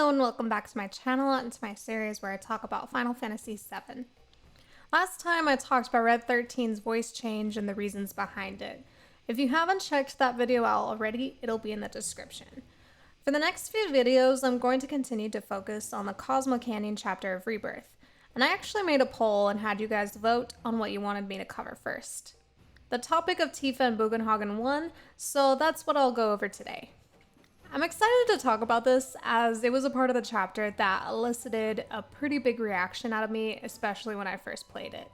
Hello and welcome back to my channel and to my series where I talk about Final Fantasy VII. Last time I talked about Red 13's voice change and the reasons behind it. If you haven't checked that video out already, it'll be in the description. For the next few videos, I'm going to continue to focus on the Cosmo Canyon chapter of Rebirth, and I actually made a poll and had you guys vote on what you wanted me to cover first. The topic of Tifa and Bugenhagen won, so that's what I'll go over today. I'm excited to talk about this as it was a part of the chapter that elicited a pretty big reaction out of me, especially when I first played it.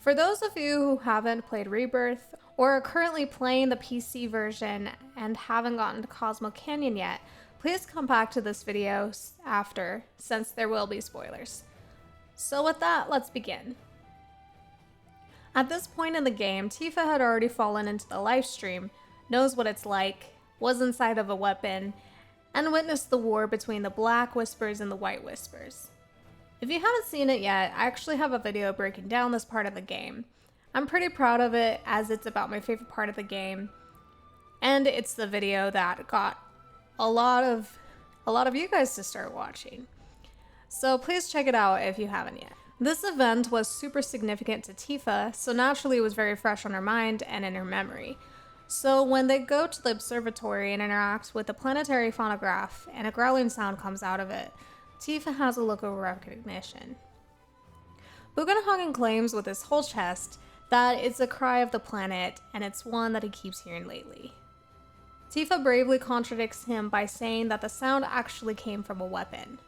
For those of you who haven't played Rebirth or are currently playing the PC version and haven't gotten to Cosmo Canyon yet, please come back to this video after, since there will be spoilers. So with that, let's begin. At this point in the game, Tifa had already fallen into the live stream, knows what it's like, was inside of a weapon, and witnessed the war between the Black Whispers and the White Whispers. If you haven't seen it yet, I actually have a video breaking down this part of the game. I'm pretty proud of it as it's about my favorite part of the game, and it's the video that got a lot of you guys to start watching. So please check it out if you haven't yet. This event was super significant to Tifa, so naturally it was very fresh on her mind and in her memory. So when they go to the observatory and interact with the planetary phonograph and a growling sound comes out of it, Tifa has a look of recognition. Bugenhagen claims with his whole chest that it's a cry of the planet and it's one that he keeps hearing lately. Tifa bravely contradicts him by saying that the sound actually came from a weapon.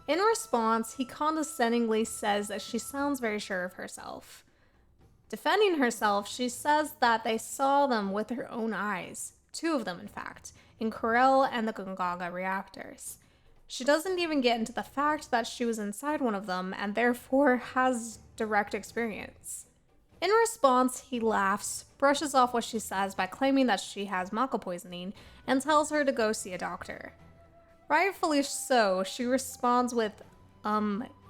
In response, he condescendingly says that she sounds very sure of herself. Defending herself, she says that they saw them with her own eyes, 2 of them in fact, in Corel and the Gongaga reactors. She doesn't even get into the fact that she was inside one of them and therefore has direct experience. In response, he laughs, brushes off what she says by claiming that she has Mako poisoning, and tells her to go see a doctor. Rightfully so, she responds with,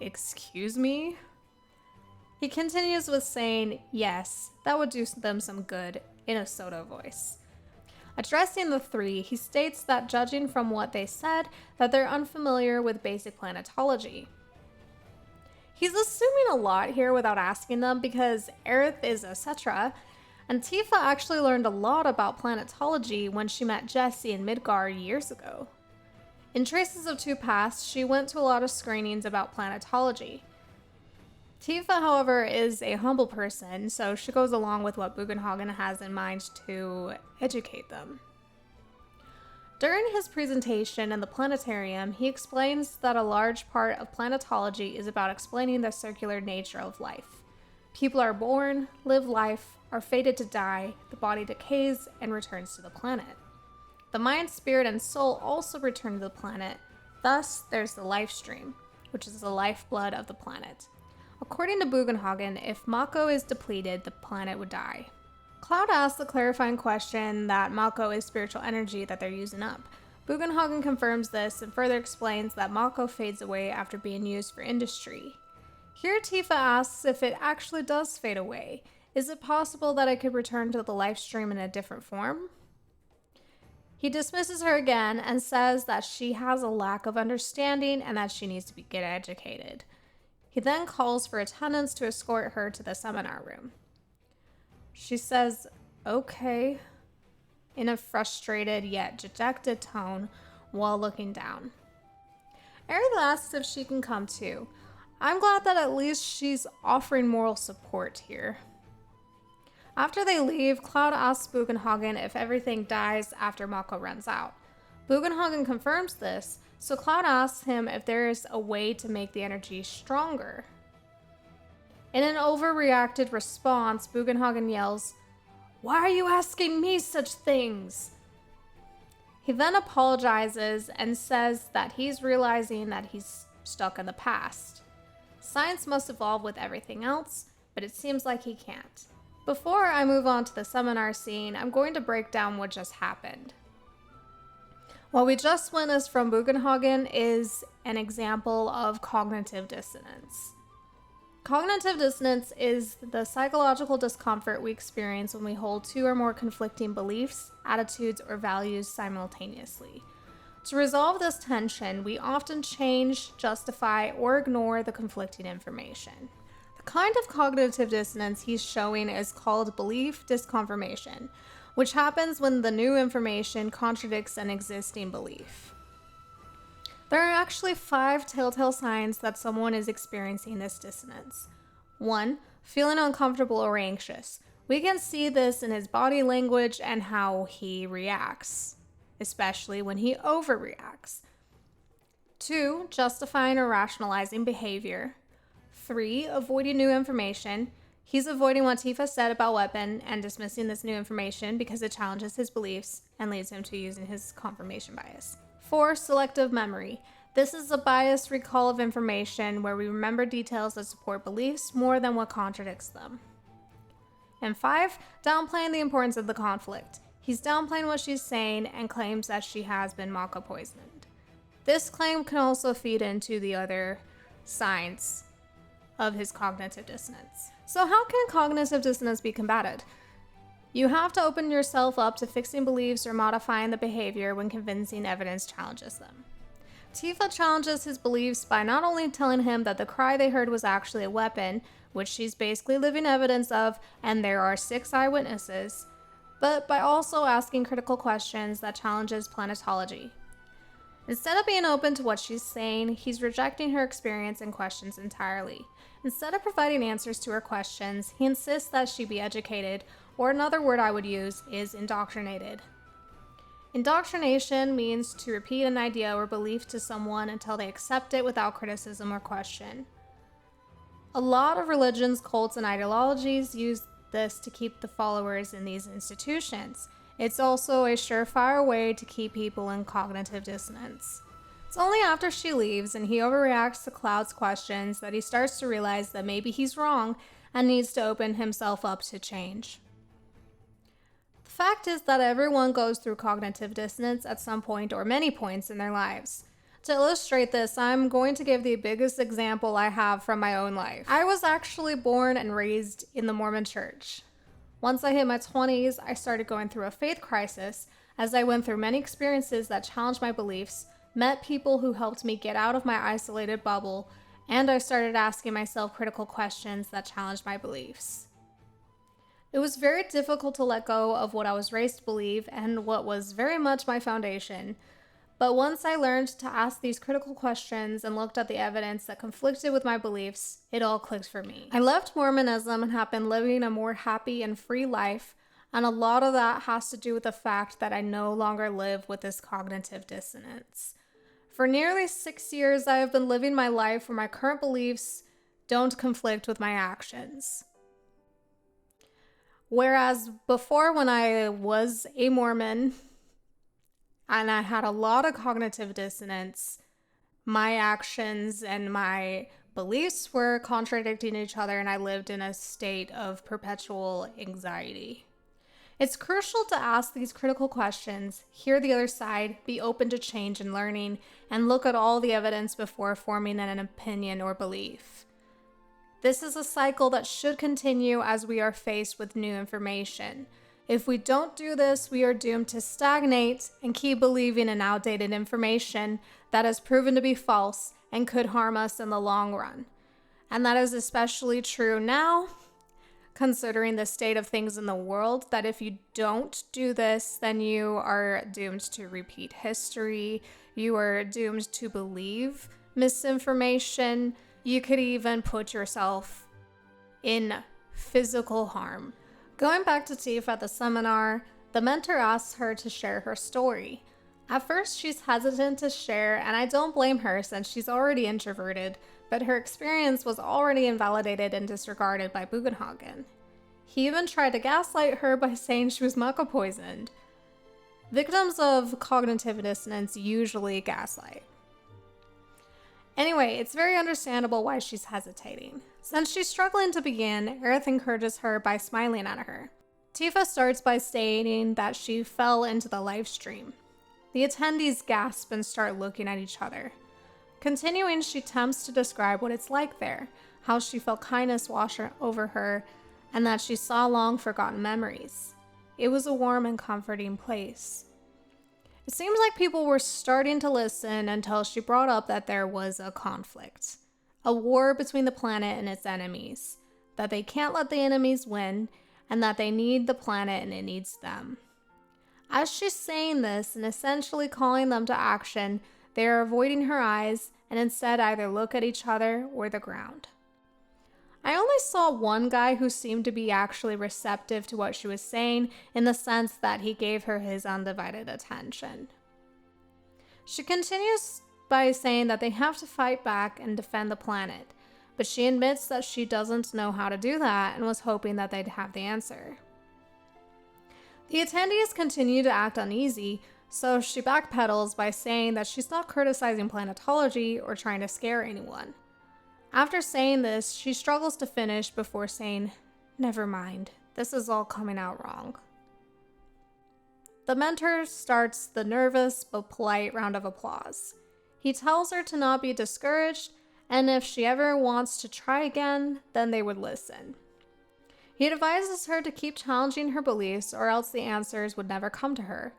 excuse me? He continues with saying, yes, that would do them some good, in a Soto voice. Addressing the 3, he states that judging from what they said, that they're unfamiliar with basic planetology. He's assuming a lot here without asking them because Aerith is a Cetra, and Tifa actually learned a lot about planetology when she met Jessie in Midgar years ago. In Traces of Two Paths, she went to a lot of screenings about planetology. Tifa, however, is a humble person, so she goes along with what Bugenhagen has in mind to educate them. During his presentation in the planetarium, he explains that a large part of planetology is about explaining the circular nature of life. People are born, live life, are fated to die, the body decays, and returns to the planet. The mind, spirit, and soul also return to the planet, thus there's the life stream, which is the lifeblood of the planet. According to Bugenhagen, if Mako is depleted, the planet would die. Cloud asks the clarifying question that Mako is spiritual energy that they're using up. Bugenhagen confirms this and further explains that Mako fades away after being used for industry. Here Tifa asks if it actually does fade away. Is it possible that it could return to the life stream in a different form? He dismisses her again and says that she has a lack of understanding and that she needs to get educated. He then calls for attendants to escort her to the seminar room. She says, okay, in a frustrated yet dejected tone while looking down. Aerith asks if she can come too. I'm glad that at least she's offering moral support here. After they leave, Cloud asks Bugenhagen if everything dies after Mako runs out. Bugenhagen confirms this, so Cloud asks him if there is a way to make the energy stronger. In an overreacted response, Bugenhagen yells, "Why are you asking me such things?" He then apologizes and says that he's realizing that he's stuck in the past. Science must evolve with everything else, but it seems like he can't. Before I move on to the seminar scene, I'm going to break down what just happened. What we just witnessed from Bugenhagen is an example of cognitive dissonance. Cognitive dissonance is the psychological discomfort we experience when we hold 2 or more conflicting beliefs, attitudes, or values simultaneously. To resolve this tension, we often change, justify, or ignore the conflicting information. The kind of cognitive dissonance he's showing is called belief disconfirmation, which happens when the new information contradicts an existing belief. There are actually 5 telltale signs that someone is experiencing this dissonance. 1. Feeling uncomfortable or anxious. We can see this in his body language and how he reacts, especially when he overreacts. 2. Justifying or rationalizing behavior. 3. Avoiding new information. He's avoiding what Tifa said about weapon and dismissing this new information because it challenges his beliefs and leads him to using his confirmation bias. 4. Selective memory. This is a biased recall of information where we remember details that support beliefs more than what contradicts them. And 5. Downplaying the importance of the conflict. He's downplaying what she's saying and claims that she has been Mako poisoned. This claim can also feed into the other signs of his cognitive dissonance. So how can cognitive dissonance be combated? You have to open yourself up to fixing beliefs or modifying the behavior when convincing evidence challenges them. Tifa challenges his beliefs by not only telling him that the cry they heard was actually a weapon, which she's basically living evidence of, and there are 6 eyewitnesses, but by also asking critical questions that challenges planetology. Instead of being open to what she's saying, he's rejecting her experience and questions entirely. Instead of providing answers to her questions, he insists that she be educated, or another word I would use is indoctrinated. Indoctrination means to repeat an idea or belief to someone until they accept it without criticism or question. A lot of religions, cults, and ideologies use this to keep the followers in these institutions. It's also a surefire way to keep people in cognitive dissonance. It's only after she leaves and he overreacts to Cloud's questions that he starts to realize that maybe he's wrong and needs to open himself up to change. The fact is that everyone goes through cognitive dissonance at some point or many points in their lives. To illustrate this, I'm going to give the biggest example I have from my own life. I was actually born and raised in the Mormon Church. Once I hit my 20s, I started going through a faith crisis as I went through many experiences that challenged my beliefs, met people who helped me get out of my isolated bubble, and I started asking myself critical questions that challenged my beliefs. It was very difficult to let go of what I was raised to believe and what was very much my foundation. But once I learned to ask these critical questions and looked at the evidence that conflicted with my beliefs, it all clicked for me. I left Mormonism and have been living a more happy and free life, and a lot of that has to do with the fact that I no longer live with this cognitive dissonance. For nearly 6 years, I have been living my life where my current beliefs don't conflict with my actions. Whereas before, when I was a Mormon and I had a lot of cognitive dissonance, my actions and my beliefs were contradicting each other, and I lived in a state of perpetual anxiety. It's crucial to ask these critical questions, hear the other side, be open to change and learning, and look at all the evidence before forming an opinion or belief. This is a cycle that should continue as we are faced with new information. If we don't do this, we are doomed to stagnate and keep believing in outdated information that has proven to be false and could harm us in the long run. And that is especially true now, considering the state of things in the world, that if you don't do this, then you are doomed to repeat history. You are doomed to believe misinformation. You could even put yourself in physical harm. Going back to Tifa at the seminar, the mentor asks her to share her story. At first, she's hesitant to share, and I don't blame her since she's already introverted, but her experience was already invalidated and disregarded by Bugenhagen. He even tried to gaslight her by saying she was Mako poisoned. Victims of cognitive dissonance usually gaslight. Anyway, it's very understandable why she's hesitating. Since she's struggling to begin, Aerith encourages her by smiling at her. Tifa starts by stating that she fell into the live stream. The attendees gasp and start looking at each other. Continuing, she attempts to describe what it's like there, how she felt kindness wash over her, and that she saw long forgotten memories. It was a warm and comforting place. It seems like people were starting to listen until she brought up that there was a conflict, a war between the planet and its enemies, that they can't let the enemies win, and that they need the planet and it needs them. As she's saying this and essentially calling them to action, they are avoiding her eyes and instead either look at each other or the ground. I only saw one guy who seemed to be actually receptive to what she was saying, in the sense that he gave her his undivided attention. She continues by saying that they have to fight back and defend the planet, but she admits that she doesn't know how to do that and was hoping that they'd have the answer. The attendees continue to act uneasy, so she backpedals by saying that she's not criticizing planetology or trying to scare anyone. After saying this, she struggles to finish before saying, "Never mind, this is all coming out wrong." The mentor starts the nervous but polite round of applause. He tells her to not be discouraged, and if she ever wants to try again, then they would listen. He advises her to keep challenging her beliefs or else the answers would never come to her.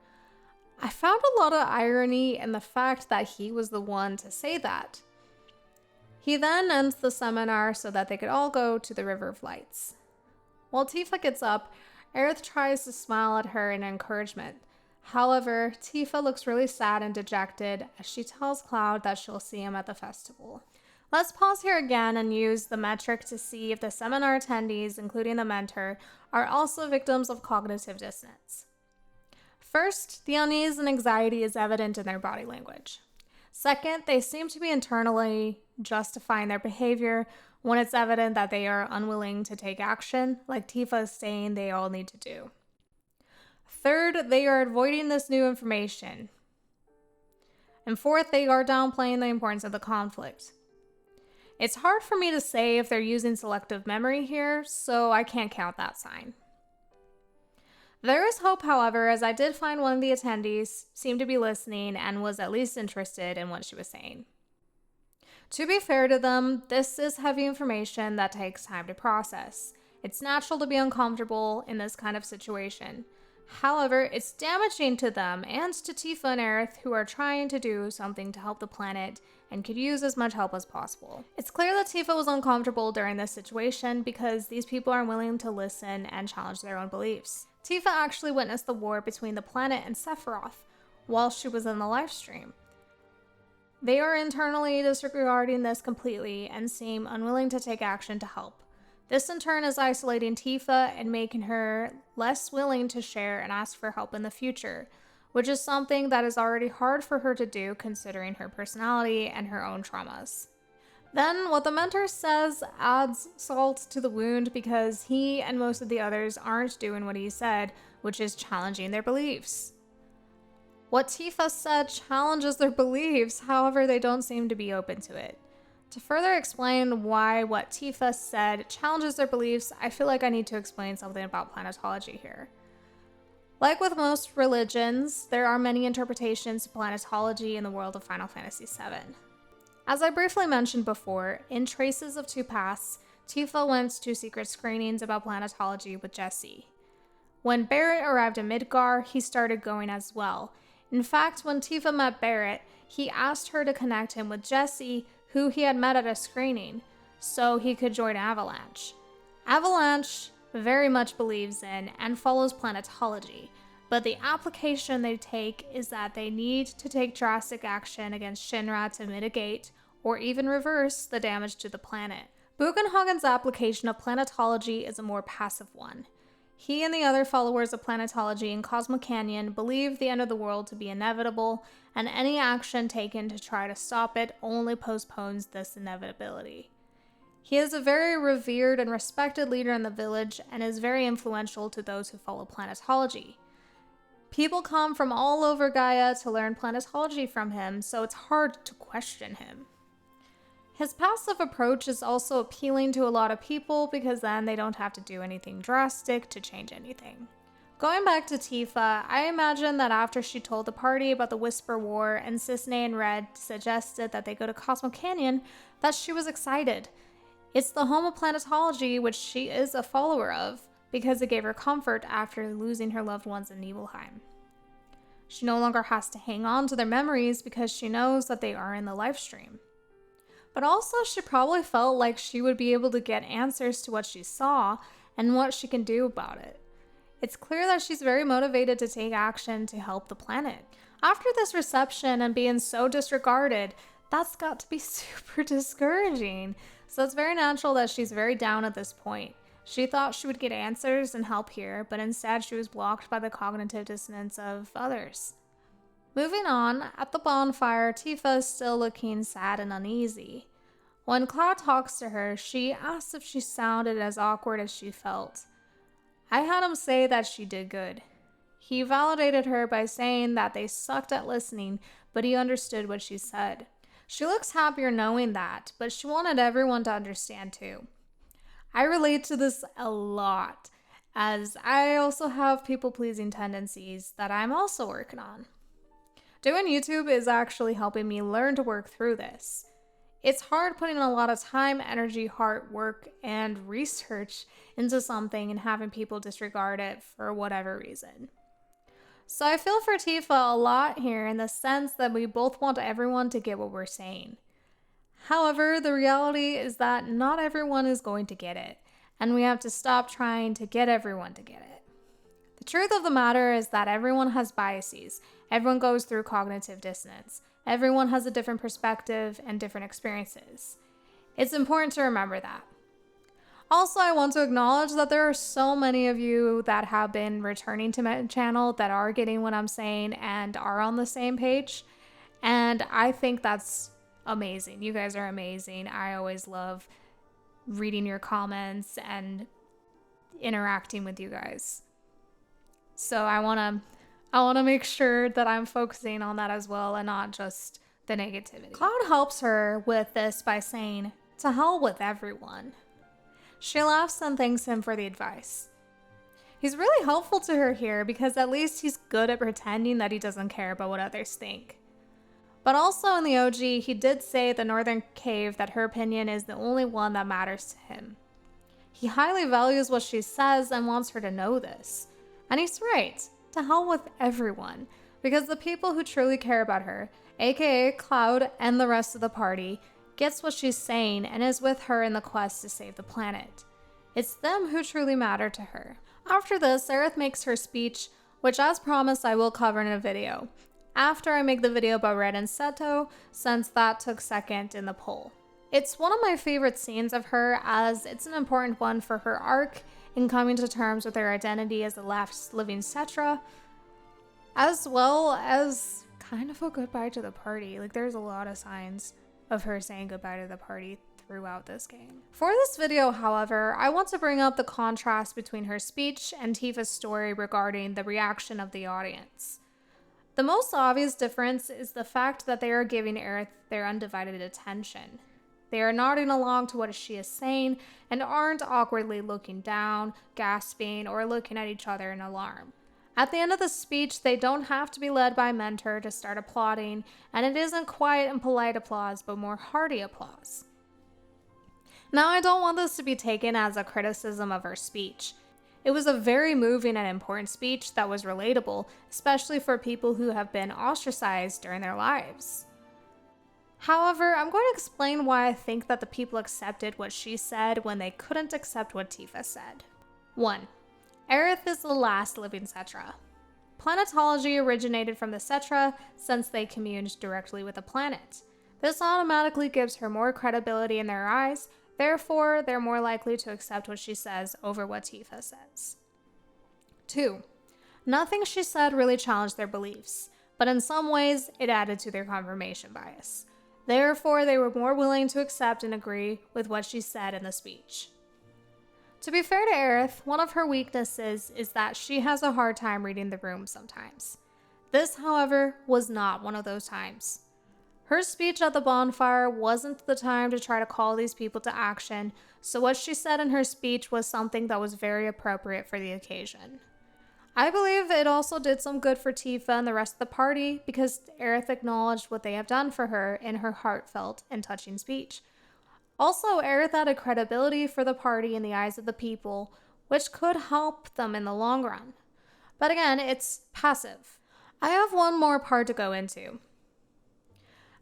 I found a lot of irony in the fact that he was the one to say that. He then ends the seminar so that they could all go to the River of Lights. While Tifa gets up, Aerith tries to smile at her in encouragement. However, Tifa looks really sad and dejected as she tells Cloud that she'll see him at the festival. Let's pause here again and use the metric to see if the seminar attendees, including the mentor, are also victims of cognitive dissonance. First, the unease and anxiety is evident in their body language. Second, they seem to be internally justifying their behavior when it's evident that they are unwilling to take action, like Tifa is saying they all need to do. Third, they are avoiding this new information. And fourth, they are downplaying the importance of the conflict. It's hard for me to say if they're using selective memory here, so I can't count that sign. There is hope, however, as I did find one of the attendees seemed to be listening and was at least interested in what she was saying. To be fair to them, this is heavy information that takes time to process. It's natural to be uncomfortable in this kind of situation. However, it's damaging to them and to Tifa and Aerith, who are trying to do something to help the planet and could use as much help as possible. It's clear that Tifa was uncomfortable during this situation because these people are willing to listen and challenge their own beliefs. Tifa actually witnessed the war between the planet and Sephiroth while she was in the live stream. They are internally disregarding this completely and seem unwilling to take action to help. This in turn is isolating Tifa and making her less willing to share and ask for help in the future, which is something that is already hard for her to do considering her personality and her own traumas. Then, what the mentor says adds salt to the wound because he and most of the others aren't doing what he said, which is challenging their beliefs. What Tifa said challenges their beliefs, however, they don't seem to be open to it. To further explain why what Tifa said challenges their beliefs, I feel like I need to explain something about planetology here. Like with most religions, there are many interpretations to planetology in the world of Final Fantasy VII. As I briefly mentioned before, in Traces of Two Paths, Tifa went to secret screenings about planetology with Jessie. When Barrett arrived in Midgar, he started going as well. In fact, when Tifa met Barrett, he asked her to connect him with Jessie, who he had met at a screening, so he could join Avalanche. Avalanche very much believes in and follows planetology, but the application they take is that they need to take drastic action against Shinra to mitigate or even reverse the damage to the planet. Bugenhagen's application of planetology is a more passive one. He and the other followers of planetology in Cosmo Canyon believe the end of the world to be inevitable, and any action taken to try to stop it only postpones this inevitability. He is a very revered and respected leader in the village and is very influential to those who follow planetology. People come from all over Gaia to learn planetology from him, so it's hard to question him. His passive approach is also appealing to a lot of people because then they don't have to do anything drastic to change anything. Going back to Tifa, I imagine that after she told the party about the Whisper War and Cisne and Red suggested that they go to Cosmo Canyon, that she was excited. It's the home of planetology, which she is a follower of, because it gave her comfort after losing her loved ones in Nibelheim. She no longer has to hang on to their memories because she knows that they are in the live stream. But also, she probably felt like she would be able to get answers to what she saw and what she can do about it. It's clear that she's very motivated to take action to help the planet. After this reception and being so disregarded, that's got to be super discouraging. So it's very natural that she's very down at this point. She thought she would get answers and help here, but instead she was blocked by the cognitive dissonance of others. Moving on, at the bonfire, Tifa is still looking sad and uneasy. When Cloud talks to her, she asks if she sounded as awkward as she felt. I had him say that she did good. He validated her by saying that they sucked at listening, but he understood what she said. She looks happier knowing that, but she wanted everyone to understand too. I relate to this a lot, as I also have people-pleasing tendencies that I'm also working on. Doing YouTube is actually helping me learn to work through this. It's hard putting a lot of time, energy, heart, work, and research into something and having people disregard it for whatever reason. So I feel for Tifa a lot here in the sense that we both want everyone to get what we're saying. However, the reality is that not everyone is going to get it, and we have to stop trying to get everyone to get it. The truth of the matter is that everyone has biases. Everyone goes through cognitive dissonance. Everyone has a different perspective and different experiences. It's important to remember that. Also, I want to acknowledge that there are so many of you that have been returning to my channel that are getting what I'm saying and are on the same page. And I think that's amazing. You guys are amazing. I always love reading your comments and interacting with you guys. So I want to make sure that I'm focusing on that as well and not just the negativity. Cloud helps her with this by saying, "To hell with everyone." She laughs and thanks him for the advice. He's really helpful to her here because at least he's good at pretending that he doesn't care about what others think. But also in the OG, he did say at the Northern Cave that her opinion is the only one that matters to him. He highly values what she says and wants her to know this. And he's right. To hell with everyone. Because the people who truly care about her, aka Cloud and the rest of the party, gets what she's saying and is with her in the quest to save the planet. It's them who truly matter to her. After this, Aerith makes her speech, which as promised I will cover in a video, after I make the video about Red and Seto, since that took second in the poll. It's one of my favorite scenes of her, as it's an important one for her arc in coming to terms with her identity as the last living Cetra, as well as kind of a goodbye to the party. Like, there's a lot of signs of her saying goodbye to the party throughout this game. For this video, however, I want to bring up the contrast between her speech and Tifa's story regarding the reaction of the audience. The most obvious difference is the fact that they are giving Aerith their undivided attention. They are nodding along to what she is saying and aren't awkwardly looking down, gasping, or looking at each other in alarm. At the end of the speech, they don't have to be led by a mentor to start applauding, and it isn't quiet and polite applause, but more hearty applause. Now, I don't want this to be taken as a criticism of her speech. It was a very moving and important speech that was relatable, especially for people who have been ostracized during their lives. However, I'm going to explain why I think that the people accepted what she said when they couldn't accept what Tifa said. 1. Aerith is the last living Cetra. Planetology originated from the Cetra since they communed directly with the planet. This automatically gives her more credibility in their eyes, therefore they're more likely to accept what she says over what Tifa says. 2. Nothing she said really challenged their beliefs, but in some ways it added to their confirmation bias. Therefore, they were more willing to accept and agree with what she said in the speech. To be fair to Aerith, one of her weaknesses is that she has a hard time reading the room sometimes. This, however, was not one of those times. Her speech at the bonfire wasn't the time to try to call these people to action, so what she said in her speech was something that was very appropriate for the occasion. I believe it also did some good for Tifa and the rest of the party because Aerith acknowledged what they have done for her in her heartfelt and touching speech. Also, Aerith added credibility for the party in the eyes of the people, which could help them in the long run. But again, it's passive. I have one more part to go into.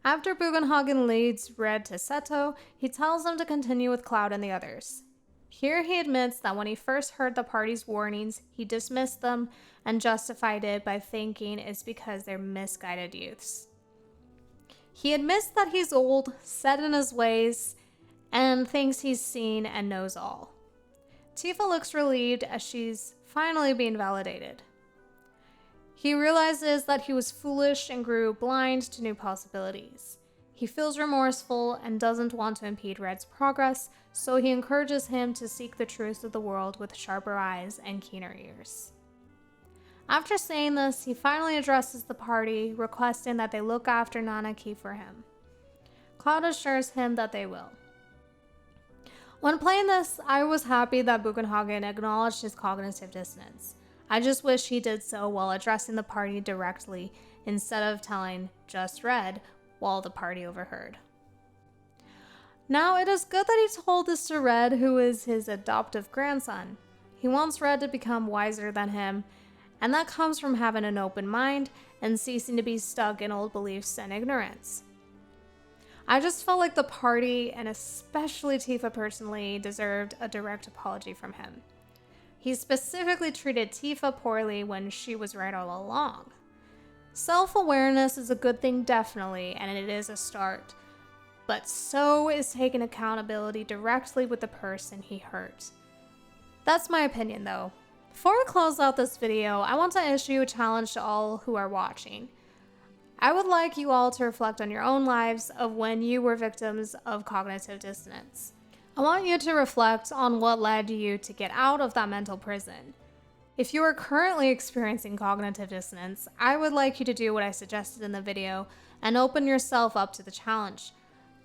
After Bugenhagen leads Red to Seto, he tells him to continue with Cloud and the others. Here he admits that when he first heard the party's warnings, he dismissed them and justified it by thinking it's because they're misguided youths. He admits that he's old, set in his ways, and thinks he's seen and knows all. Tifa looks relieved as she's finally being validated. He realizes that he was foolish and grew blind to new possibilities. He feels remorseful and doesn't want to impede Red's progress, so he encourages him to seek the truth of the world with sharper eyes and keener ears. After saying this, he finally addresses the party, requesting that they look after Nanaki for him. Cloud assures him that they will. When playing this, I was happy that Bugenhagen acknowledged his cognitive dissonance. I just wish he did so while addressing the party directly instead of telling just Red while the party overheard. Now, it is good that he told this to Red, who is his adoptive grandson. He wants Red to become wiser than him, and that comes from having an open mind and ceasing to be stuck in old beliefs and ignorance. I just felt like the party, and especially Tifa personally, deserved a direct apology from him. He specifically treated Tifa poorly when she was right all along. Self-awareness is a good thing, definitely, and it is a start. But so is taking accountability directly with the person he hurt. That's my opinion, though. Before we close out this video, I want to issue a challenge to all who are watching. I would like you all to reflect on your own lives of when you were victims of cognitive dissonance. I want you to reflect on what led you to get out of that mental prison. If you are currently experiencing cognitive dissonance, I would like you to do what I suggested in the video and open yourself up to the challenge.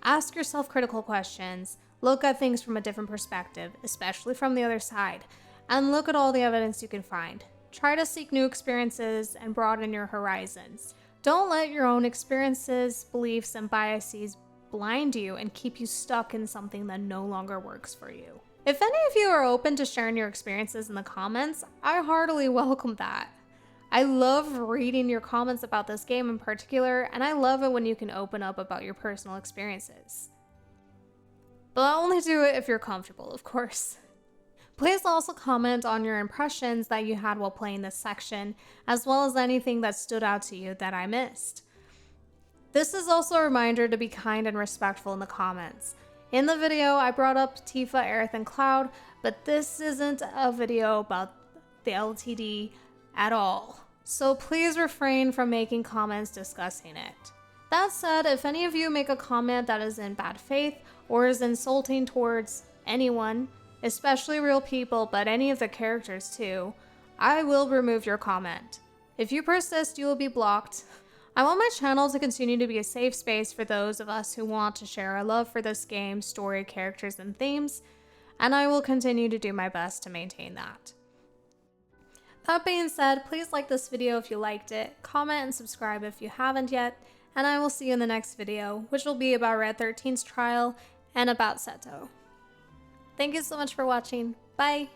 Ask yourself critical questions, look at things from a different perspective, especially from the other side, and look at all the evidence you can find. Try to seek new experiences and broaden your horizons. Don't let your own experiences, beliefs, and biases blind you and keep you stuck in something that no longer works for you. If any of you are open to sharing your experiences in the comments, I heartily welcome that. I love reading your comments about this game in particular, and I love it when you can open up about your personal experiences. But only do it if you're comfortable, of course. Please also comment on your impressions that you had while playing this section, as well as anything that stood out to you that I missed. This is also a reminder to be kind and respectful in the comments. In the video, I brought up Tifa, Aerith, and Cloud, but this isn't a video about the LTD at all. So please refrain from making comments discussing it. That said, if any of you make a comment that is in bad faith or is insulting towards anyone, especially real people, but any of the characters too, I will remove your comment. If you persist, you will be blocked. I want my channel to continue to be a safe space for those of us who want to share our love for this game, story, characters, and themes, and I will continue to do my best to maintain that. That being said, please like this video if you liked it, comment and subscribe if you haven't yet, and I will see you in the next video, which will be about Red 13's trial and about Seto. Thank you so much for watching. Bye!